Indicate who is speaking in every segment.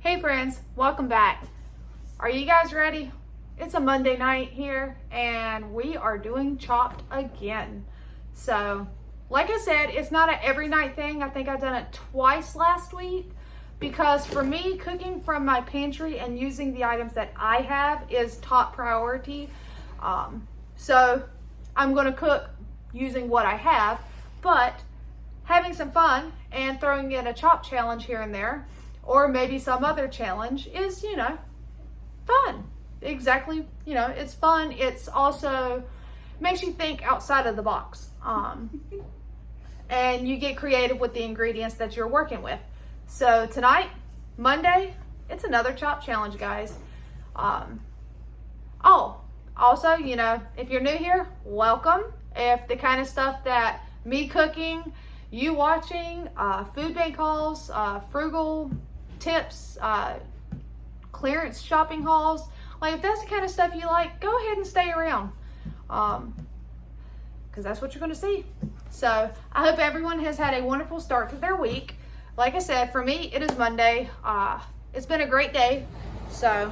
Speaker 1: Hey friends, welcome back. Are you guys ready? It's a Monday night here and we are doing Chopped again. So, like I said, it's not an every night thing. I think I've done it twice last week because for me, cooking from my pantry and using the items that I have is top priority. So I'm gonna cook using what I have, but having some fun and throwing in a chop challenge here and there, or maybe some other challenge is, fun. Exactly, it's fun. It's also makes you think outside of the box. And you get creative with the ingredients that you're working with. So tonight, Monday, it's another chop challenge, guys. Also, if you're new here, welcome. If the kind of stuff that me cooking, you watching, food bank hauls, frugal tips, clearance shopping hauls, like if that's the kind of stuff you like, go ahead and stay around, because that's what you're going to see. So I hope everyone has had a wonderful start to their week. Like I said, for me, it is Monday. It's been a great day, so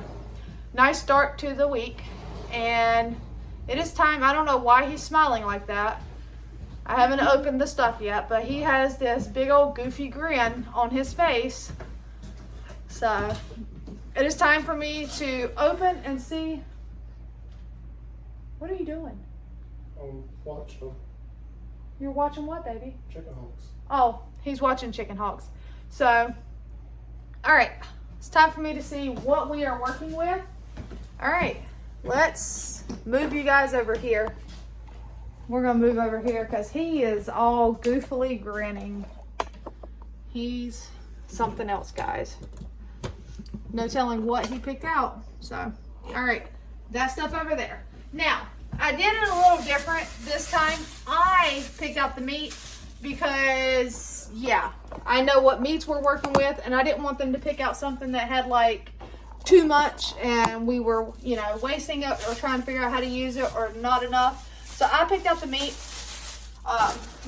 Speaker 1: nice start to the week, and it is time. I don't know why he's smiling like that. I haven't opened the stuff yet, but he has this big old goofy grin on his face. So it is time for me to open and see. What are you doing?
Speaker 2: Watching.
Speaker 1: You're watching what, baby?
Speaker 2: Chicken hawks.
Speaker 1: Oh, he's watching chicken hawks. So, all right, it's time for me to see what we are working with. All right, let's move you guys over here. We're gonna move over here because he is all goofily grinning. He's something else, guys. No telling what he picked out. So, all right, that stuff over there. Now, I did it a little different this time. I picked out the meat because, yeah, I know what meats we're working with, and I didn't want them to pick out something that had like too much and we were, wasting it or trying to figure out how to use it or not enough. So I picked out the meat.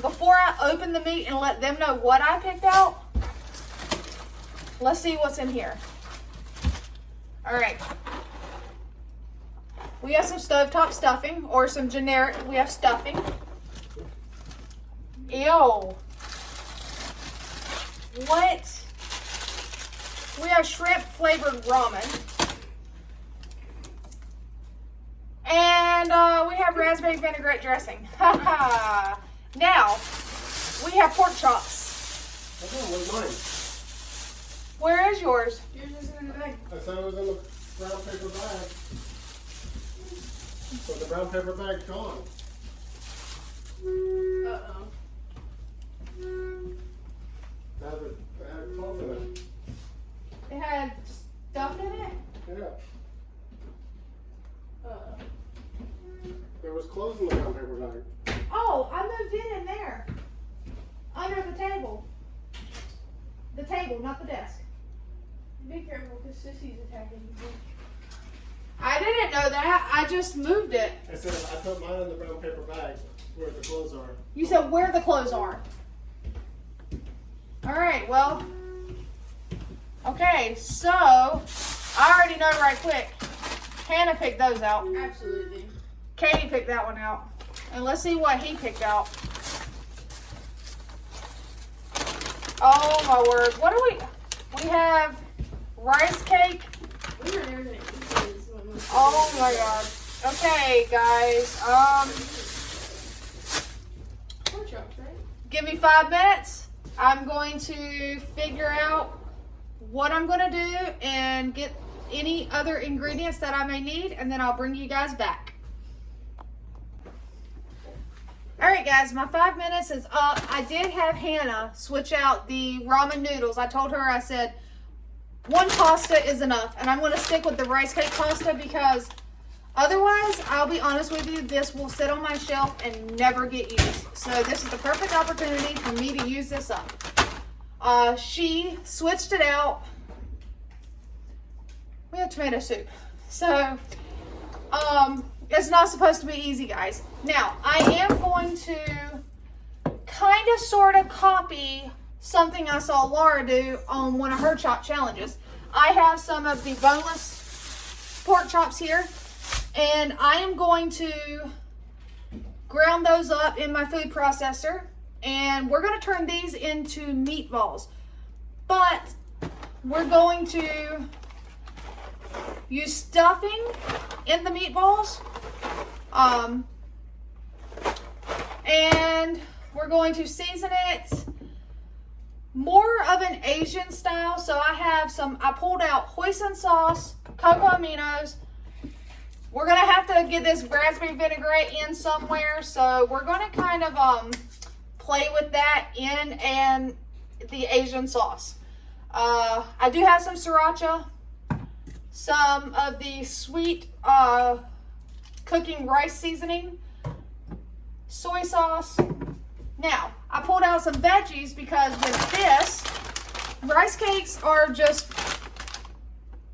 Speaker 1: Before I open the meat and let them know what I picked out, let's see what's in here. All right. We have some stovetop stuffing or some generic. We have stuffing. Ew. What? We have shrimp flavored ramen. And we have raspberry vinaigrette dressing. Now, we have pork chops.
Speaker 2: Where's mine?
Speaker 1: Where is yours?
Speaker 3: Yours isn't in the bag.
Speaker 2: I said it was in the brown paper bag. So the brown paper bag's gone.
Speaker 3: Uh-oh.
Speaker 2: It had clothes in it.
Speaker 1: It had stuff in it?
Speaker 2: Yeah.
Speaker 3: Uh-oh.
Speaker 2: There was clothes in the brown paper bag.
Speaker 1: Oh, I moved it in there. Under the table. The table, not the desk.
Speaker 3: Be careful because Sissy's attacking you.
Speaker 1: I didn't know that. I just moved it.
Speaker 2: I said I put mine in the brown paper bag where the clothes are.
Speaker 1: You said where the clothes are. All right, well. Okay, so I already know right quick. Hannah picked those out.
Speaker 3: Absolutely.
Speaker 1: Katie picked that one out. And let's see what he picked out. Oh my word. What do we have rice cake.
Speaker 3: We were never gonna eat this.
Speaker 1: Oh my god. Okay, guys.
Speaker 3: Pork chops, right?
Speaker 1: Give me 5 minutes. I'm going to figure out what I'm going to do and get any other ingredients that I may need, and then I'll bring you guys back. Alright guys, my 5 minutes is up. I did have Hannah switch out the ramen noodles. I told her, I said, one pasta is enough, and I'm going to stick with the rice cake pasta because otherwise, I'll be honest with you, this will sit on my shelf and never get used. So this is the perfect opportunity for me to use this up. She switched it out. We have tomato soup. So, it's not supposed to be easy, guys. Now, I am going to kind of sort of copy something I saw Laura do on one of her chop challenges. I have some of the boneless pork chops here, and I am going to ground those up in my food processor, and we're going to turn these into meatballs. But we're going to use stuffing in the meatballs, and we're going to season it more of an Asian style. So I pulled out hoisin sauce, cocoa aminos. We're gonna have to get this raspberry vinaigrette in somewhere, so we're gonna kind of play with that and the Asian sauce. I do have some sriracha, some of the sweet cooking rice seasoning, soy sauce. Now, I pulled out some veggies because with this, rice cakes are just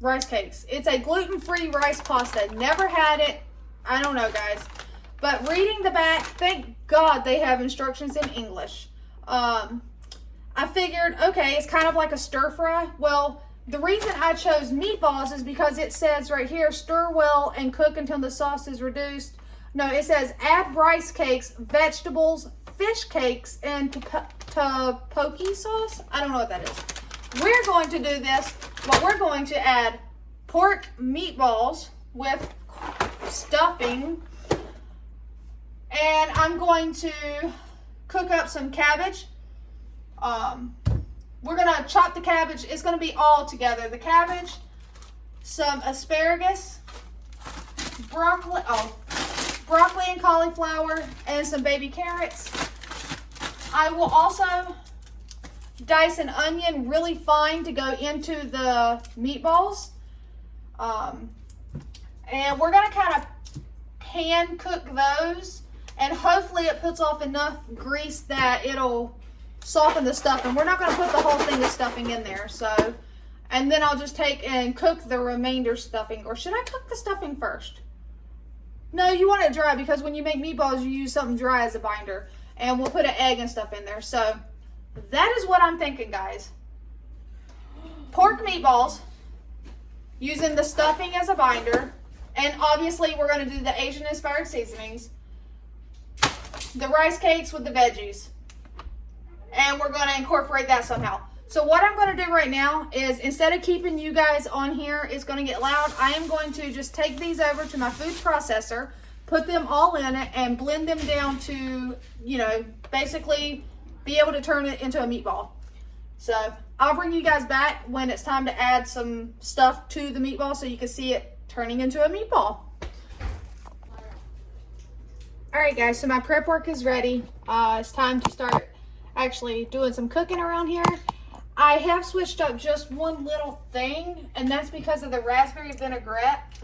Speaker 1: rice cakes. It's a gluten-free rice pasta. Never had it. I don't know, guys. But reading the back, thank God they have instructions in English. I figured, okay, it's kind of like a stir fry. Well, the reason I chose meatballs is because it says right here, stir well and cook until the sauce is reduced. No, it says add rice cakes, vegetables, fish cakes, and tteokbokki sauce. I don't know what that is. We're going to do this, but we're going to add pork meatballs with stuffing, and I'm going to cook up some cabbage. We're gonna chop the cabbage. It's gonna be all together. The cabbage, some asparagus, broccoli and cauliflower, and some baby carrots. I will also dice an onion really fine to go into the meatballs. And we're gonna kind of pan cook those, and hopefully it puts off enough grease that it'll soften the stuffing. We're not going to put the whole thing of stuffing in there, so, and then I'll just take and cook the remainder stuffing. Or should I cook the stuffing first? No, you want it dry, because when you make meatballs you use something dry as a binder, and we'll put an egg and stuff in there. So that is what I'm thinking, guys. Pork meatballs using the stuffing as a binder, and obviously we're going to do the Asian inspired seasonings, the rice cakes with the veggies, and we're going to incorporate that somehow. So what I'm going to do right now is, instead of keeping you guys on here, it's going to get loud, I am going to just take these over to my food processor, put them all in it, and blend them down to, you know, basically be able to turn it into a meatball. So I'll bring you guys back when it's time to add some stuff to the meatball so you can see it turning into a meatball. Alright guys, so my prep work is ready. It's time to start actually doing some cooking around here. I have switched up just one little thing, and that's because of the raspberry vinaigrette.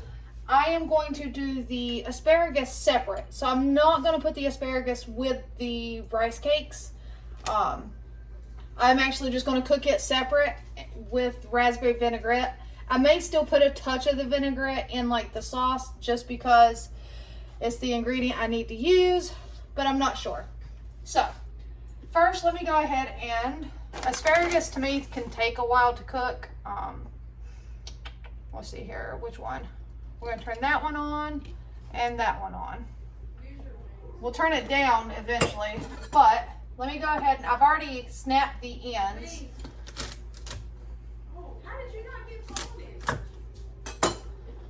Speaker 1: I am going to do the asparagus separate. So I'm not going to put the asparagus with the rice cakes. I'm actually just going to cook it separate with raspberry vinaigrette. I may still put a touch of the vinaigrette in like the sauce just because it's the ingredient I need to use, but I'm not sure. So first, let me go ahead and, asparagus to me can take a while to cook. Let's see here, which one? We're gonna turn that one on and that one on. We'll turn it down eventually, but let me go ahead and, I've already snapped the ends.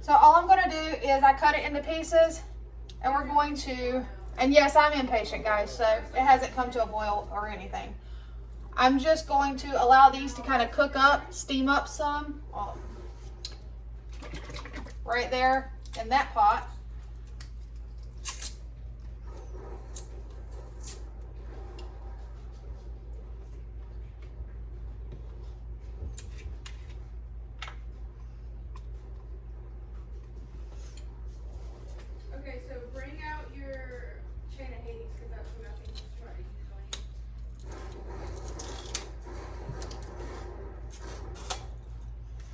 Speaker 1: So all I'm gonna do is I cut it into pieces, and we're going to, and yes, I'm impatient guys, so it hasn't come to a boil or anything. I'm just going to allow these to kind of cook up, steam up some, right there in that pot.
Speaker 3: Okay, so bring out your chain of Hades, because that's what I think is trying to use on you.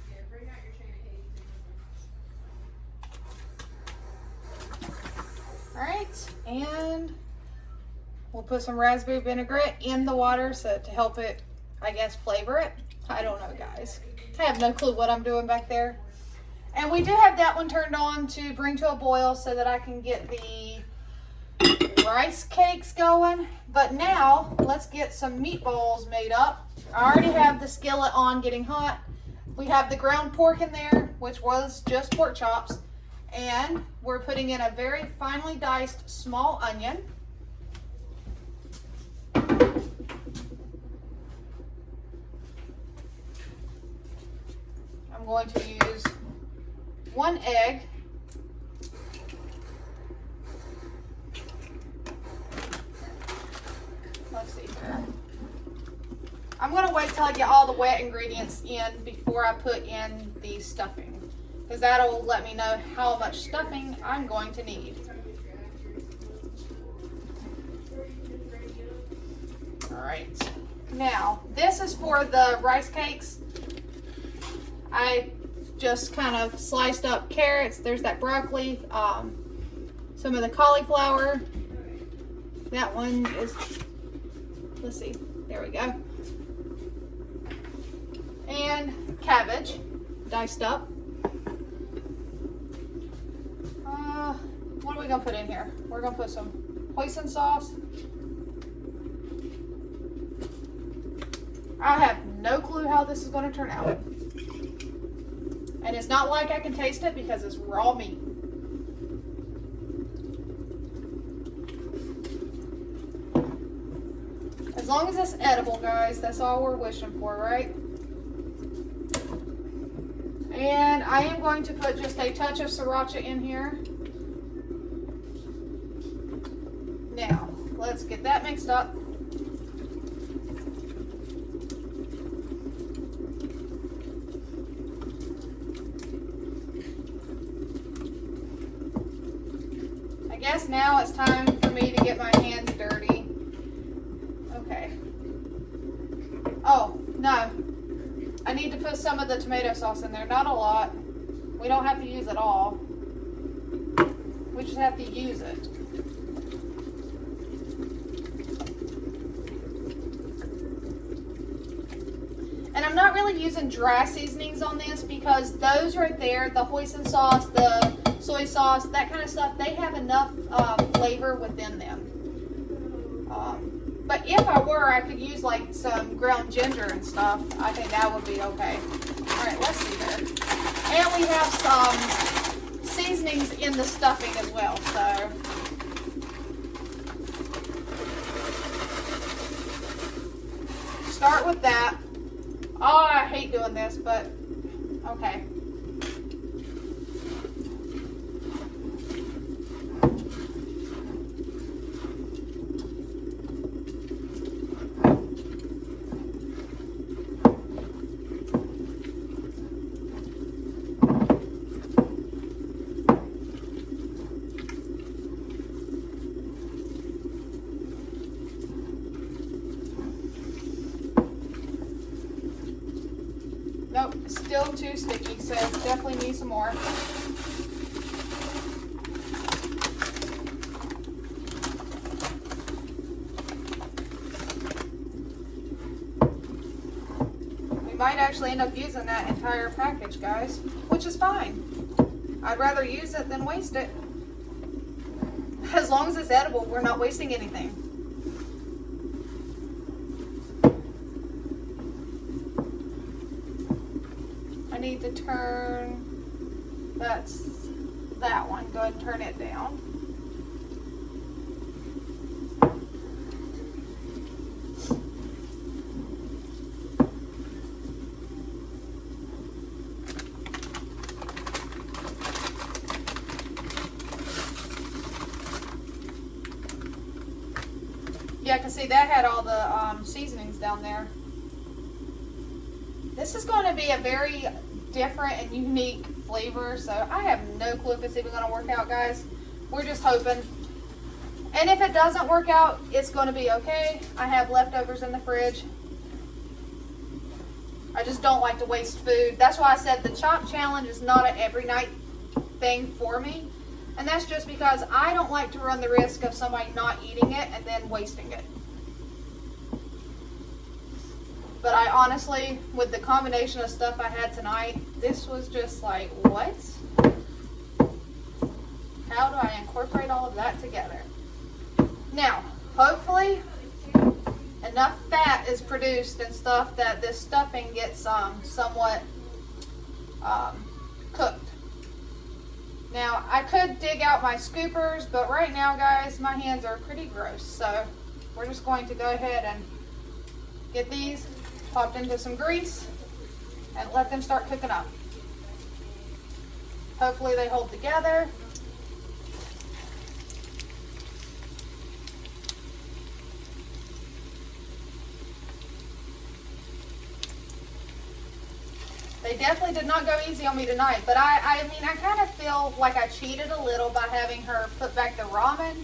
Speaker 3: Yeah, bring out your chain of Hades.
Speaker 1: All right, and we'll put some raspberry vinaigrette in the water so to help it, I guess, flavor it. I don't know, guys. I have no clue what I'm doing back there. And we do have that one turned on to bring to a boil so that I can get the rice cakes going. But now, let's get some meatballs made up. I already have the skillet on getting hot. We have the ground pork in there, which was just pork chops. And we're putting in a very finely diced small onion. I'm going to use 1 egg. Let's see here. I'm going to wait till I get all the wet ingredients in before I put in the stuffing, because that'll let me know how much stuffing I'm going to need. All right. Now, this is for the rice cakes. I just kind of sliced up carrots. There's that broccoli, some of the cauliflower. That one is, let's see, there we go. And cabbage, diced up. What are we gonna put in here? We're gonna put some hoisin sauce. I have no clue how this is gonna turn out. And it's not like I can taste it because it's raw meat. As long as it's edible, guys, that's all we're wishing for, right? And I am going to put just a touch of sriracha in here. Now, let's get that mixed up. I guess now it's time for me to get my hands dirty. Okay. Oh, no. I need to put some of the tomato sauce in there. Not a lot. We don't have to use it all. We just have to use it. And I'm not really using dry seasonings on this because those right there, the hoisin sauce, the soy sauce, that kind of stuff, they have enough flavor within them. But if I were, I could use like some ground ginger and stuff. I think that would be okay. All right, let's see here. And we have some seasonings in the stuffing as well, so. Start with that. Oh, I hate doing this, but okay. Nope, still too sticky, so definitely need some more. We might actually end up using that entire package, guys, which is fine. I'd rather use it than waste it. As long as it's edible, we're not wasting anything. I need to turn, that's that one. Go ahead and turn it down. Yeah, I can see that had all the seasonings down there. This is going to be a very different and unique flavor, so I have no clue if it's even going to work out, guys. We're just hoping. And if it doesn't work out, it's going to be okay. I have leftovers in the fridge. I just don't like to waste food. That's why I said the chop challenge is not an every night thing for me. And that's just because I don't like to run the risk of somebody not eating it and then wasting it. But I honestly, with the combination of stuff I had tonight, this was just like, what? How do I incorporate all of that together? Now, hopefully, enough fat is produced and stuff that this stuffing gets somewhat cooked. Now, I could dig out my scoopers, but right now, guys, my hands are pretty gross. So, we're just going to go ahead and get these popped into some grease and let them start cooking up. Hopefully, they hold together. They definitely did not go easy on me tonight, but I mean, I kind of feel like I cheated a little by having her put back the ramen,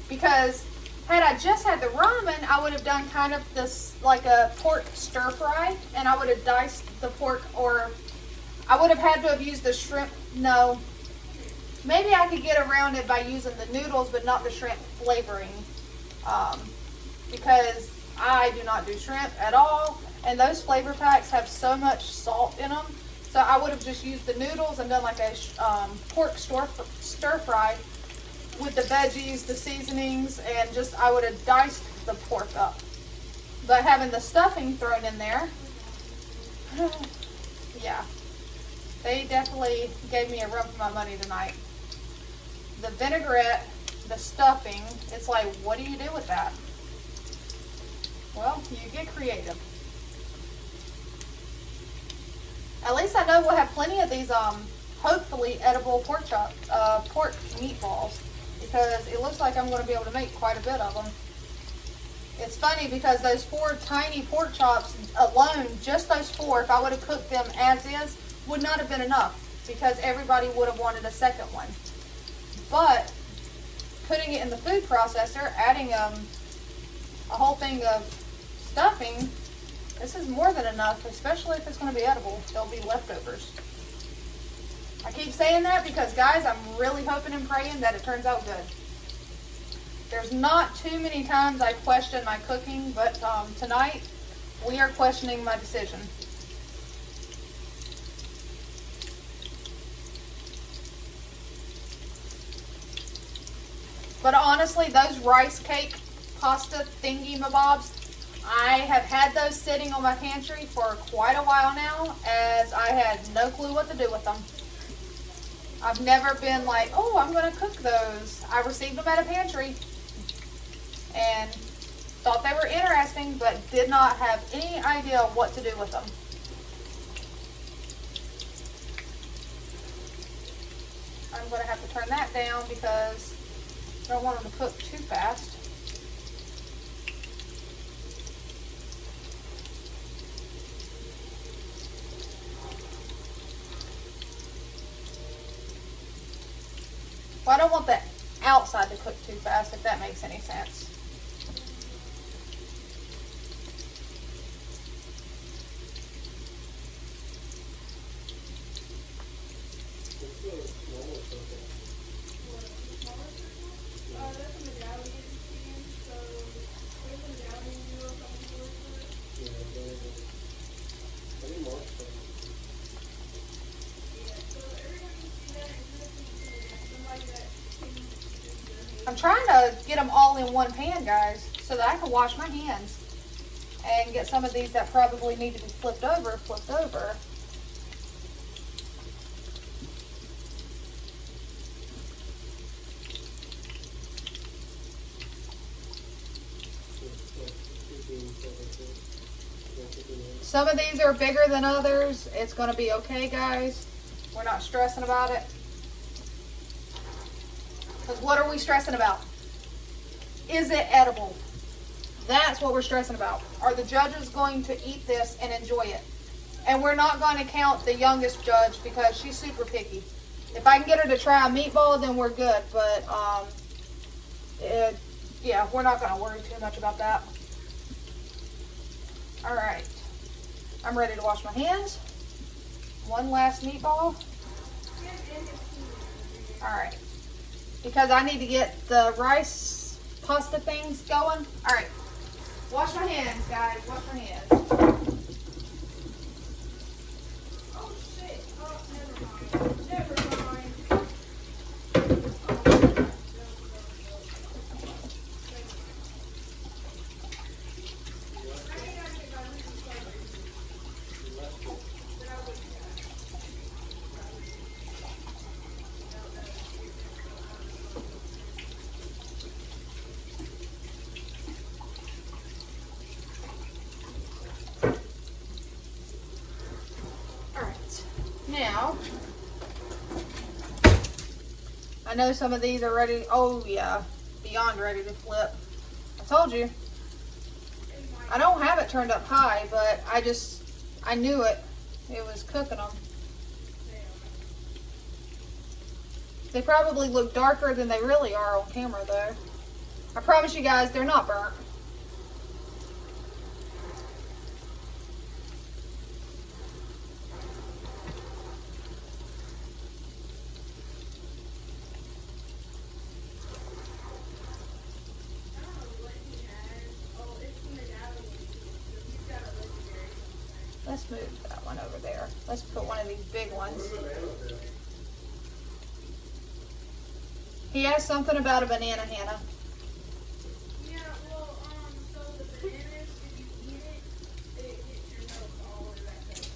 Speaker 1: because had I just had the ramen, I would have done kind of this, like a pork stir fry, and I would have diced the pork, or I would have had to have used the shrimp. No, maybe I could get around it by using the noodles, but not the shrimp flavoring, because I do not do shrimp at all. And those flavor packs have so much salt in them. So I would have just used the noodles and done like a pork stir fry with the veggies, the seasonings, and just I would have diced the pork up. But having the stuffing thrown in there, yeah, they definitely gave me a run for my money tonight. The vinaigrette, the stuffing, it's like, what do you do with that? Well, you get creative. At least I know we'll have plenty of these, hopefully edible pork meatballs, because it looks like I'm going to be able to make quite a bit of them. It's funny because those 4 tiny pork chops alone, just those 4, if I would have cooked them as is, would not have been enough, because everybody would have wanted a second one. But putting it in the food processor, adding a whole thing of stuffing, this is more than enough, especially if it's going to be edible. There'll be leftovers. I keep saying that because, guys, I'm really hoping and praying that it turns out good. There's not too many times I question my cooking, but tonight we are questioning my decision. But honestly, those rice cake pasta thingy mabobs, I have had those sitting on my pantry for quite a while now, as I had no clue what to do with them. I've never been like, oh, I'm going to cook those. I received them at a pantry and thought they were interesting, but did not have any idea what to do with them. I'm going to have to turn that down because I don't want them to cook too fast. Well, I don't want the outside to cook too fast, if that makes any sense. I'm trying to get them all in one pan, guys, so that I can wash my hands and get some of these that probably need to be flipped over. Some of these are bigger than others. It's going to be okay, guys. We're not stressing about it. Because what are we stressing about? Is it edible? That's what we're stressing about. Are the judges going to eat this and enjoy it? And we're not going to count the youngest judge because she's super picky. If I can get her to try a meatball, then we're good. But, yeah, we're not going to worry too much about that. All right. I'm ready to wash my hands. One last meatball. All right. Because I need to get the rice pasta things going. All right. Wash my hands, guys. Wash my hands. Now, I know some of these are ready. Oh yeah, beyond ready to flip. I told you. I don't have it turned up high, but I knew it. It was cooking them. They probably look darker than they really are on camera though. I promise you guys, they're not burnt. Let's move that one over there. Let's put one of these big ones. He asked something about a banana, Hannah.
Speaker 3: Yeah, well, so the bananas, if you eat it, it gets your milk all the way back up.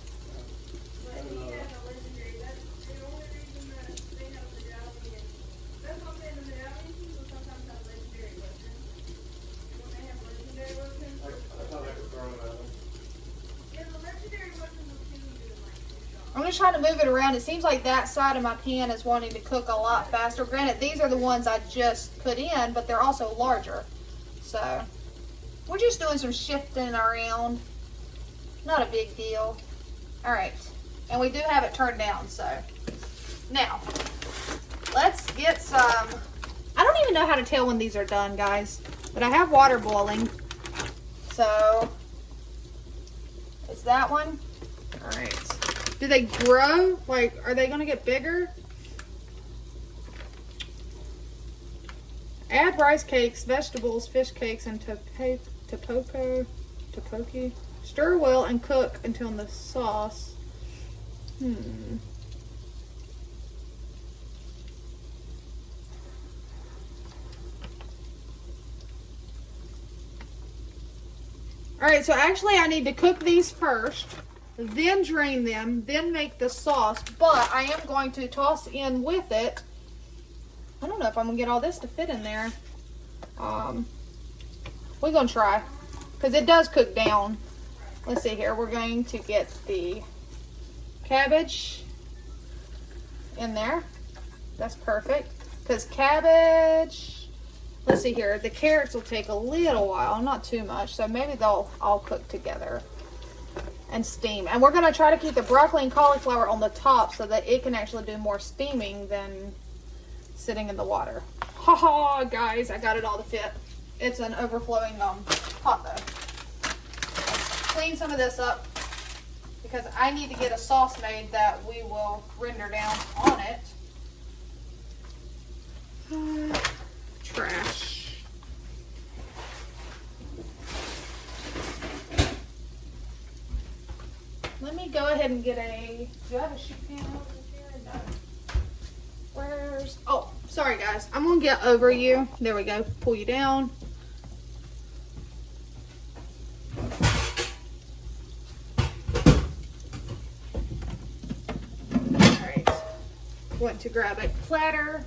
Speaker 3: But he has a legendary, that's the only reason that they have medallion. That's what I'm saying, the medallion people sometimes have legendary lotions. And when they have legendary lotions,
Speaker 2: I thought I could throw it at them.
Speaker 3: yeah, the legendary lotions will kill you in like 2 shots.
Speaker 1: I'm just trying to move it around. It seems like that side of my pan is wanting to cook a lot faster. Granted, these are the ones I just put in, but they're also larger. So, we're just doing some shifting around. Not a big deal. All right. And we do have it turned down, so. Now, let's get some. I don't even know how to tell when these are done, guys. But I have water boiling. So, it's that one. All right. Do they grow? Like, are they going to get bigger? Add rice cakes, vegetables, fish cakes, and topoki. Stir well and cook until the sauce. Alright, so actually I need to cook these first, then drain them, then make the sauce, but I am going to toss in with it. I don't know if I'm going to get all this to fit in there. We're going to try, because it does cook down. Let's see here. We're going to get the cabbage in there. That's perfect, because cabbage, let's see here. The carrots will take a little while, not too much, so maybe they'll all cook together and steam. And we're going to try to keep the broccoli and cauliflower on the top so that it can actually do more steaming than sitting in the water. Ha ha, guys, I got it all to fit. It's an overflowing pot though. Let's clean some of this up because I need to get a sauce made that we will render down on it. Trash. Let me go ahead and get a, do I have a sheet pan over here? No. Where's, oh, sorry guys. I'm going to get over you. There we go. Pull you down. Alright. Want to grab a platter.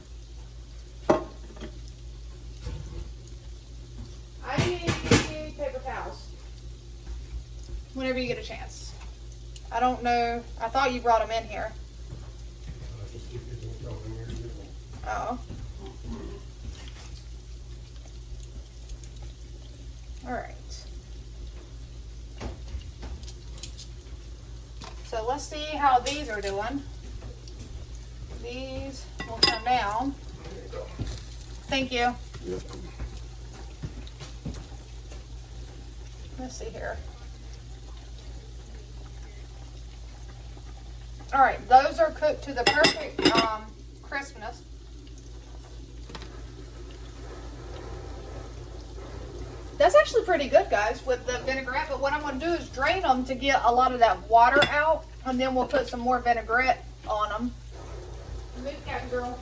Speaker 1: I need paper towels. Whenever you get a chance. I don't know. I thought you brought them in here. Oh. All right. So let's see how these are doing. These will come down. Thank you. Let's see here. All right, those are cooked to the perfect crispness. That's actually pretty good, guys, with the vinaigrette. But what I'm going to do is drain them to get a lot of that water out, and then we'll put some more vinaigrette on them. Move, Captain Girl.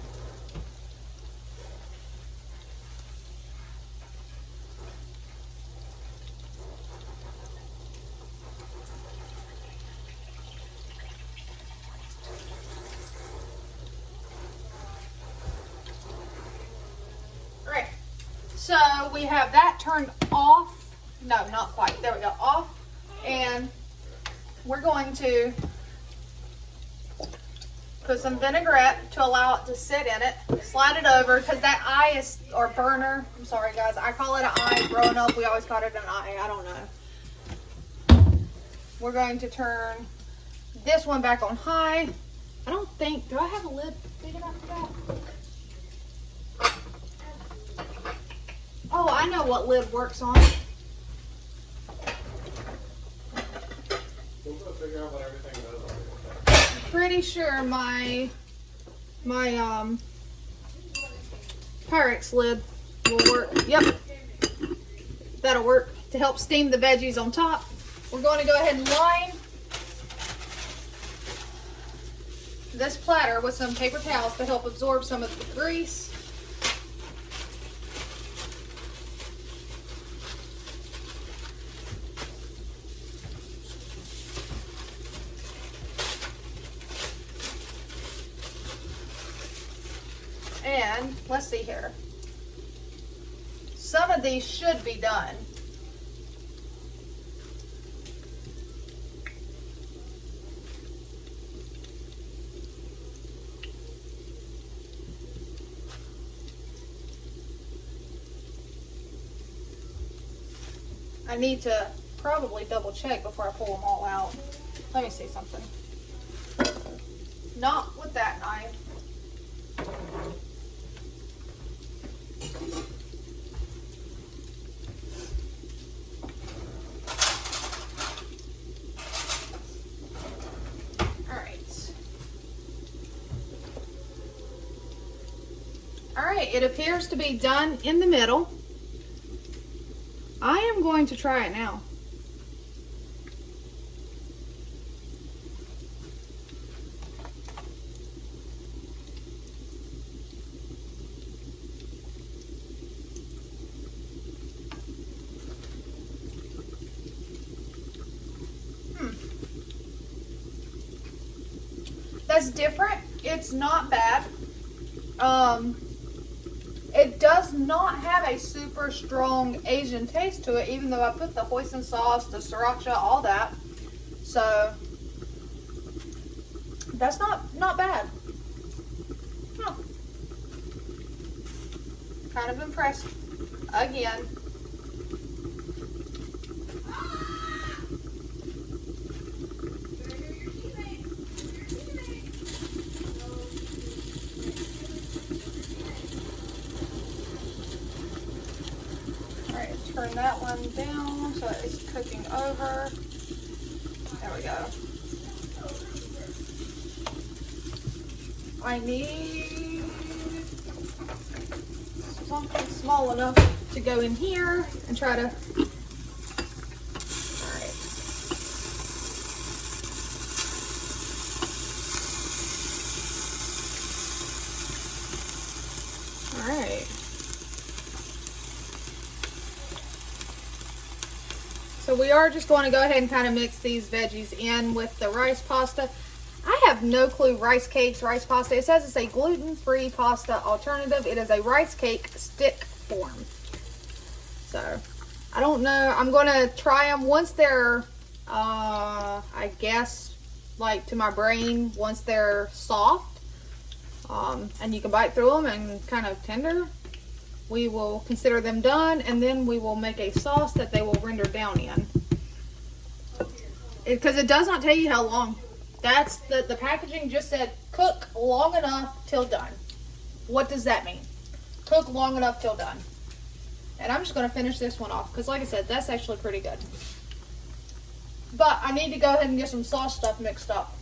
Speaker 1: So we have that turned off. No, not quite. There we go. Off. And we're going to put some vinaigrette to allow it to sit in it. Slide it over because that eye is, or burner. I'm sorry guys, I call it an eye. Growing up, we always called it an eye. I don't know. We're going to turn this one back on high. I don't think, do I have a lid big enough for that? Oh, I know what lid works on.
Speaker 2: We'll go figure out what everything does.
Speaker 1: Pretty sure my Pyrex lid will work. Yep, that'll work to help steam the veggies on top. We're going to go ahead and line this platter with some paper towels to help absorb some of the grease. And let's see here. Some of these should be done. I need to probably double check before I pull them all out. Let me see something. Not with that knife. Alright, it appears to be done in the middle. I am going to try it now. That's different. It's not bad. It does not have a super strong Asian taste to it, even though I put the hoisin sauce, the sriracha, all that. So that's not bad. Huh. Kind of impressed again. Turn that one down so it's cooking over. There we go. I need something small enough to go in here and try to. Alright. Alright. So we are just going to go ahead and kind of mix these veggies in with the rice pasta. I have no clue rice cakes, rice pasta. It says it's a gluten-free pasta alternative. It is a rice cake stick form. So I don't know. I'm going to try them once they're, I guess, like to my brain, once they're soft. And you can bite through them and kind of tender. We will consider them done, and then we will make a sauce that they will render down in. Because it does not tell you how long. That's the packaging just said cook long enough till done. What does that mean? Cook long enough till done. And I'm just going to finish this one off because, like I said, that's actually pretty good. But I need to go ahead and get some sauce stuff mixed up.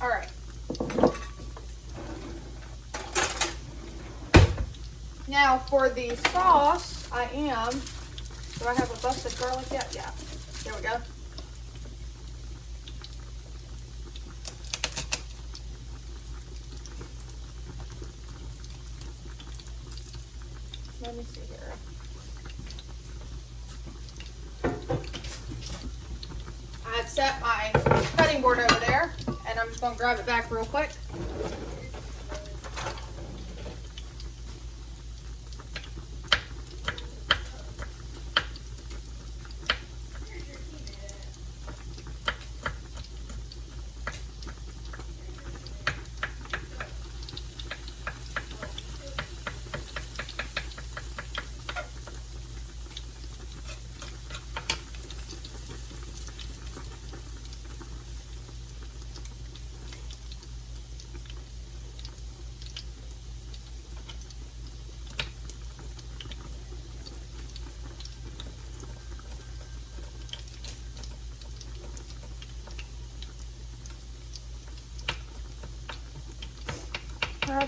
Speaker 1: Alright. Now for the sauce, do I have a busted garlic yet? Yeah. There we go. Let me see here. I have set my cutting board over there, and I'm just going to grab it back real quick.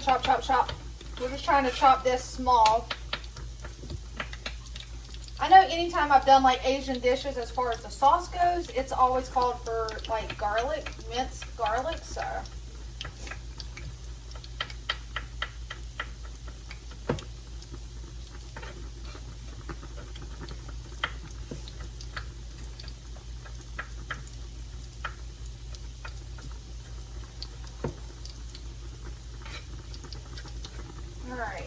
Speaker 1: Chop, chop, chop. We're just trying to chop this small. I know anytime I've done like Asian dishes as far as the sauce goes, it's always called for like garlic, minced garlic, so. Alright,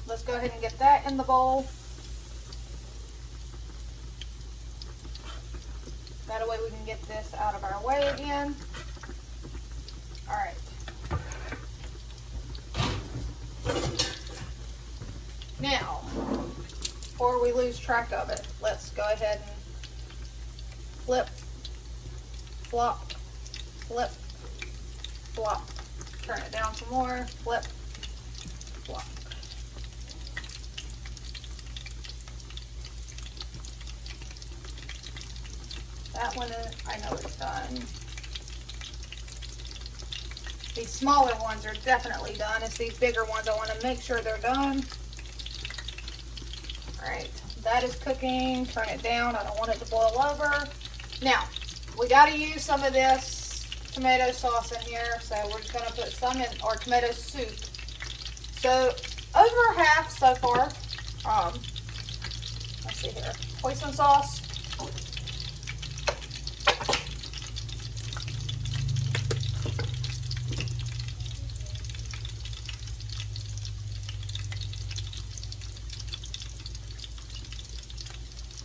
Speaker 1: let's go ahead and get that in the bowl. That way we can get this out of our way again. Alright. Now, before we lose track of it, let's go ahead and flip, flop, flip, flop. Turn it down some more, flip, flop. That one, I know it's done. These smaller ones are definitely done. It's these bigger ones I want to make sure they're done. Alright, that is cooking. Turn it down. I don't want it to boil over. Now, we got to use some of this tomato sauce in here. So we're just going to put some in, or tomato soup. So, over half so far. Let's see here. Hoisin sauce.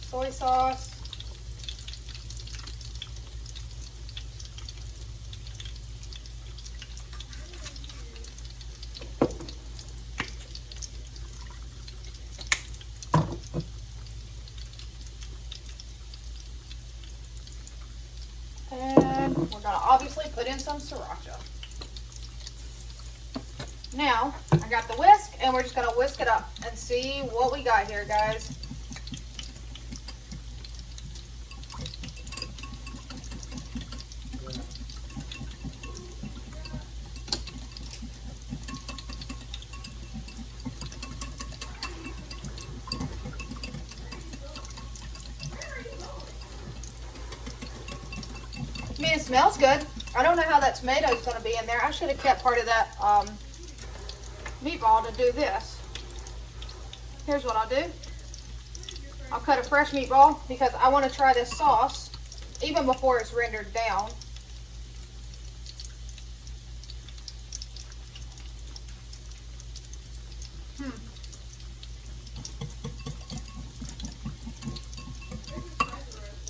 Speaker 1: Soy sauce. And we're going to obviously put in some sriracha. Now, I got the whisk, and we're just going to whisk it up and see what we got here, guys. I mean, it smells good. I don't know how that tomato is going to be in there. I should have kept part of that meatball to do this. Here's what I'll do. I'll cut a fresh meatball because I want to try this sauce even before it's rendered down.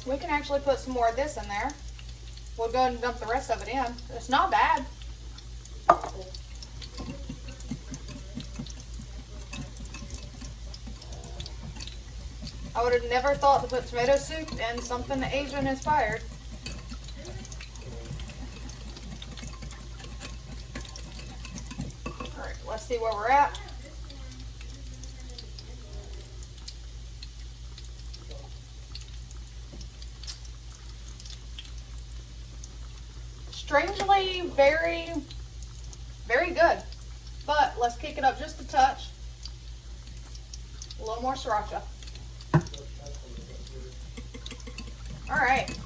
Speaker 1: We can actually put some more of this in there. We'll go ahead and dump the rest of it in. It's not bad. I would have never thought to put tomato soup in something Asian inspired. Alright, let's see where we're at. Strangely, very, very good. But let's kick it up just a touch. A little more sriracha. Alright.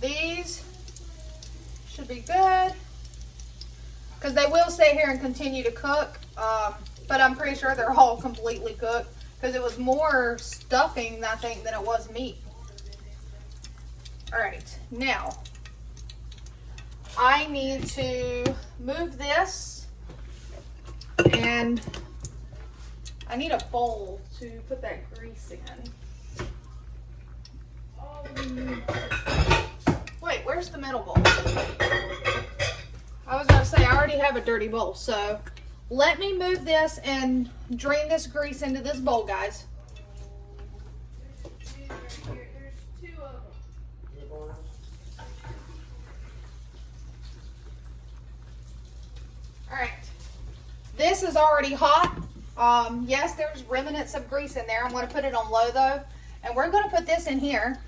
Speaker 1: These should be good. Because they will stay here and continue to cook. But I'm pretty sure they're all completely cooked. Because it was more stuffing, I think, than it was meat. All right, now I need to move this, and I need a bowl to put that grease in. Wait, where's the metal bowl? I was going to say, I already have a dirty bowl, so let me move this and drain this grease into this bowl, guys.
Speaker 3: There's two of them.
Speaker 1: All right, this is already hot. Yes, there's remnants of grease in there. I'm going to put it on low though, and we're going to put this in here.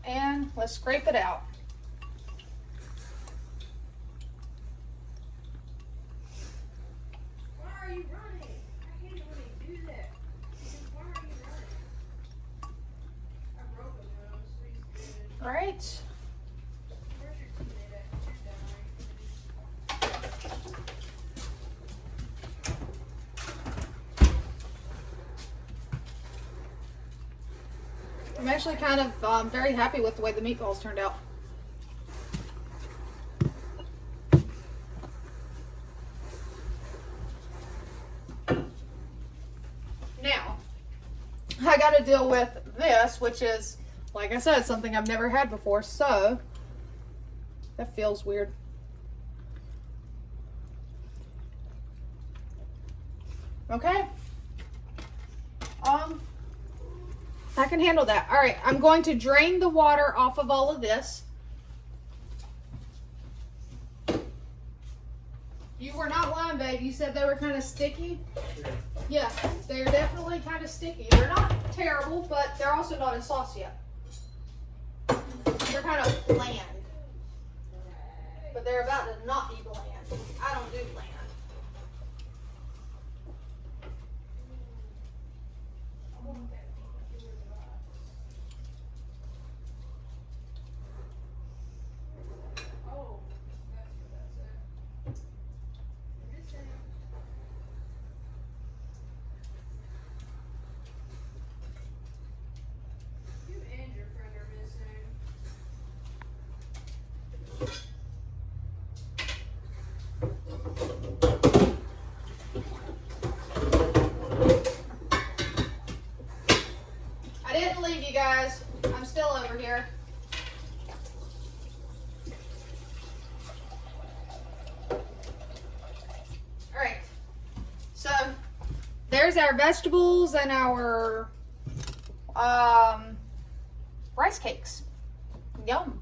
Speaker 1: And let's scrape it out.
Speaker 3: Why are you running? I hate it when you do that. Why are you running? I broke a nose, please do.
Speaker 1: All right.
Speaker 3: Where's your teammate at? You're dying.
Speaker 1: I'm actually kind of very happy with the way the meatballs turned out. Now, I got to deal with this, which is, like I said, something I've never had before, so that feels weird. Okay. I can handle that. All right, I'm going to drain the water off of all of this. You were not lying, babe. You said they were kind of sticky. Yeah, they're definitely kind of sticky. They're not terrible, but they're also not in sauce yet. They're kind of bland. But they're about to not be bland. I don't do bland.
Speaker 3: Oh, that's it. Missing. You and your friend are missing.
Speaker 1: I didn't leave you guys. I'm still over here. Alright. So, there's our vegetables and our rice cakes. Yum.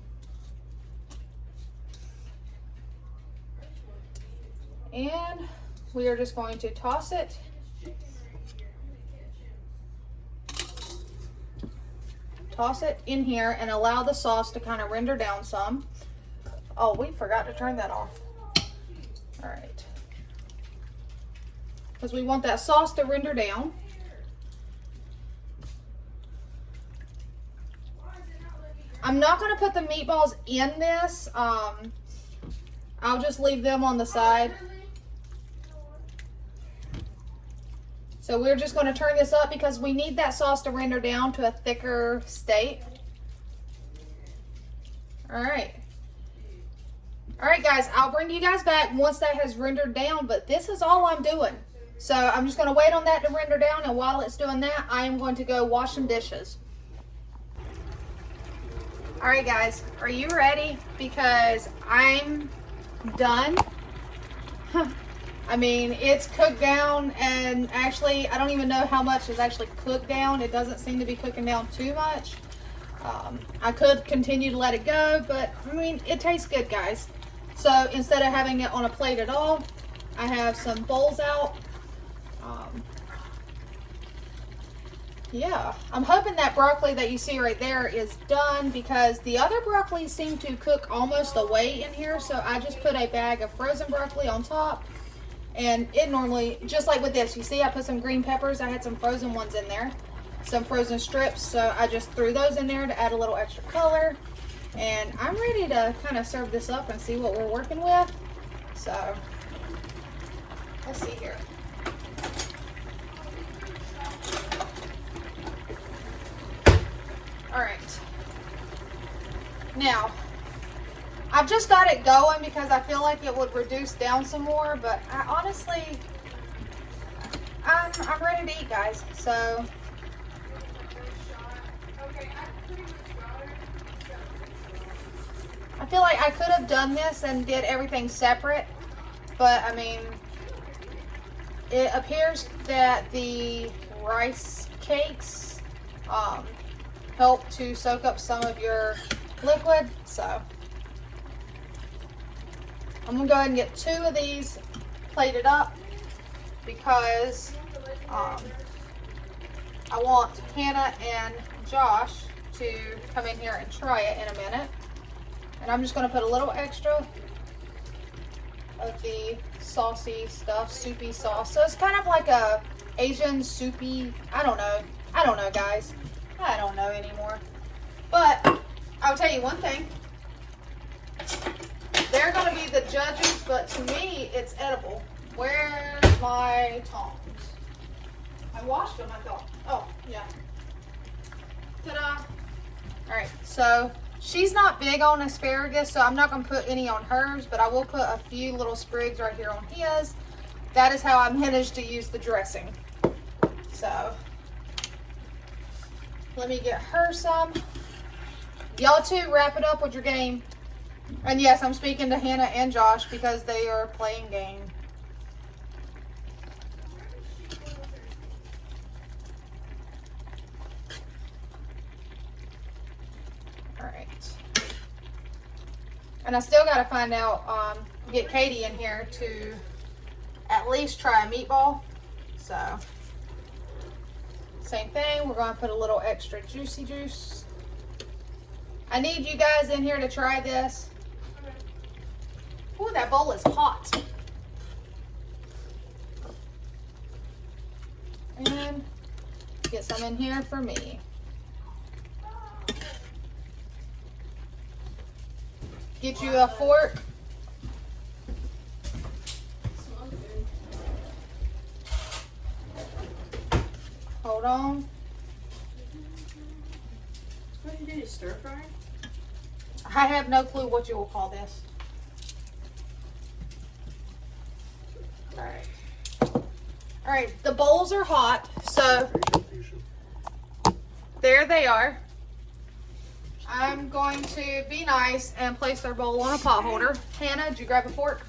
Speaker 1: And we are just going to toss it. Toss it in here and allow the sauce to kind of render down some. Oh, we forgot to turn that off. All right. Because we want that sauce to render down. I'm not going to put the meatballs in this. I'll just leave them on the side. So we're just going to turn this up because we need that sauce to render down to a thicker state. All right. All right, guys, I'll bring you guys back once that has rendered down, but this is all I'm doing. So I'm just going to wait on that to render down, and while it's doing that, I am going to go wash some dishes. All right, guys, are you ready? Because I'm done. I mean, it's cooked down, and actually, I don't even know how much is actually cooked down. It doesn't seem to be cooking down too much. I could continue to let it go, but I mean, it tastes good, guys. So instead of having it on a plate at all, I have some bowls out. Yeah, I'm hoping that broccoli that you see right there is done because the other broccoli seemed to cook almost away in here. So I just put a bag of frozen broccoli on top, and it normally, just like with this, you see I put some green peppers. I had some frozen ones in there, some frozen strips. So I just threw those in there to add a little extra color. And I'm ready to kind of serve this up and see what we're working with. So, let's see here. All right. Now, I've just got it going because I feel like it would reduce down some more, but I honestly, I'm ready to eat, guys. So, I feel like I could have done this and did everything separate, but I mean, it appears that the rice cakes help to soak up some of your liquid, so I'm gonna go ahead and get 2 of these plated up because I want Hannah and Josh to come in here and try it in a minute. And I'm just gonna put a little extra of the saucy stuff, soupy sauce. So it's kind of like a Asian soupy, I don't know, guys. I don't know anymore. But I'll tell you one thing. They're gonna be the judges, but to me, it's edible. Where's my tongs? I washed them, I thought. Oh, yeah. Ta-da. All right, so she's not big on asparagus, so I'm not gonna put any on hers, but I will put a few little sprigs right here on his. That is how I managed to use the dressing. So, let me get her some. Y'all too, wrap it up with your game. And yes, I'm speaking to Hannah and Josh because they are playing game. All right. And I still got to find out, get Katie in here to at least try a meatball. So, same thing. We're going to put a little extra juicy juice. I need you guys in here to try this. Ooh, that bowl is hot. And get some in here for me. Get you a fork. Hold on.
Speaker 3: What do you do? Stir fry?
Speaker 1: I have no clue what you will call this. Alright. Alright, the bowls are hot, so there they are. I'm going to be nice and place their bowl on a pot holder. Hannah, did you grab a fork?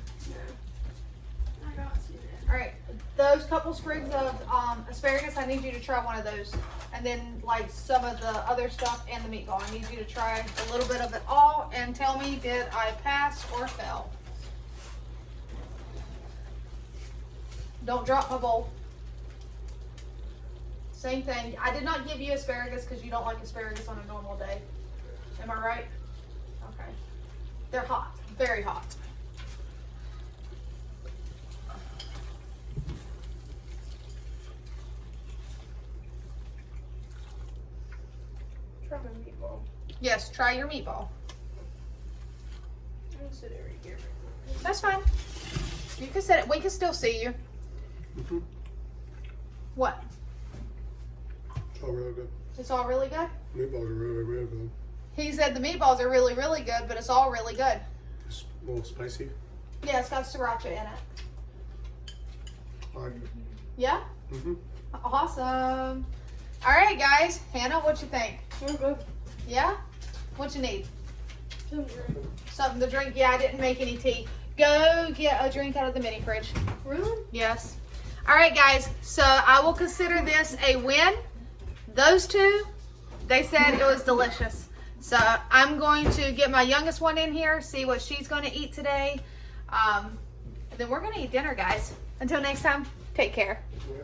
Speaker 3: I got you.
Speaker 1: Alright, those couple sprigs of asparagus, I need you to try one of those. And then like some of the other stuff and the meatball. I need you to try a little bit of it all and tell me, did I pass or fail? Don't drop my bowl. Same thing. I did not give you asparagus because you don't like asparagus on a normal day. Am I right? Okay. They're hot. Very hot.
Speaker 3: Try my meatball.
Speaker 1: Yes, try your meatball.
Speaker 3: I'm gonna sit it right here.
Speaker 1: That's fine. You can sit it. We can still see you.
Speaker 2: Mm-hmm.
Speaker 1: What?
Speaker 2: It's all real good.
Speaker 1: It's all really good?
Speaker 2: Meatballs are really, really good.
Speaker 1: He said the meatballs are really, really good, but it's all really good.
Speaker 2: It's a little spicy.
Speaker 1: Yeah, it's got sriracha in it.
Speaker 2: I like it.
Speaker 1: Yeah?
Speaker 2: Mm-hmm.
Speaker 1: Awesome. All right, guys. Hannah, what you think?
Speaker 3: We're good.
Speaker 1: Yeah? What you need?
Speaker 3: Some drink.
Speaker 1: Something to drink? Yeah, I didn't make any tea. Go get a drink out of the mini fridge.
Speaker 3: Really?
Speaker 1: Yes. All right, guys. So I will consider this a win. Those two, they said it was delicious. So I'm going to get my youngest one in here, see what she's going to eat today. And then we're going to eat dinner, guys. Until next time, take care.